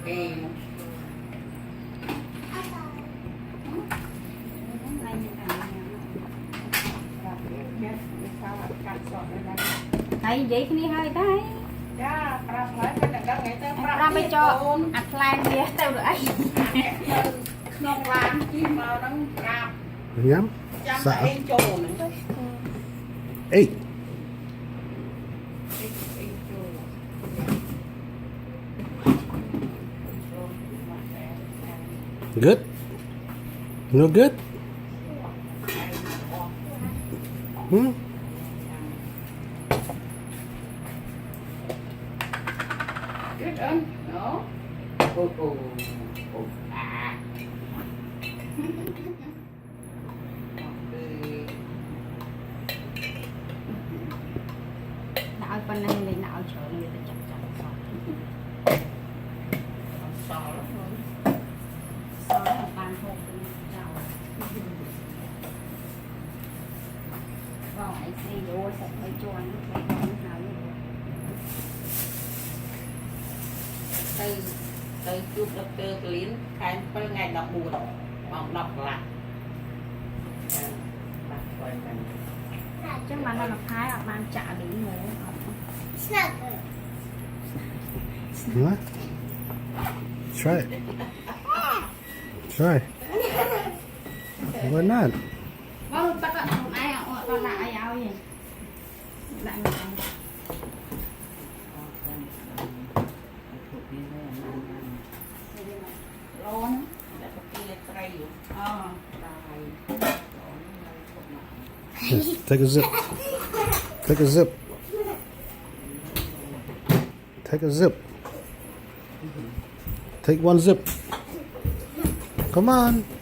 Thầy vậy cái này hơi đấy. Dạ, ra Bây cho ạch lan kia tao được ấy. Nông làm chi mà nó làm. Nhắm. Chăm Dạ. em trồn nữa. Ê. Good. No good. Hmm. Good ơn. No. À. Đạo phần này lấy đạo trở người ta chặt chặt Sò lắm luôn. sau đó là bàn hộp đạo vào ấy xe vô sẽ phải cho anh phải không nào Từ chụp Dr. Clin khai với ngày đọc buồn còn đọc lại chứ mà nó là phái ở bàn trả để ngủ What? Try it. Try. Why not? vâng tất cả không ai họ còn lại áo gì lại mà Lon đã có kia tray Yes, take a zip. Take a zip. Take a zip. Take one zip. Come on.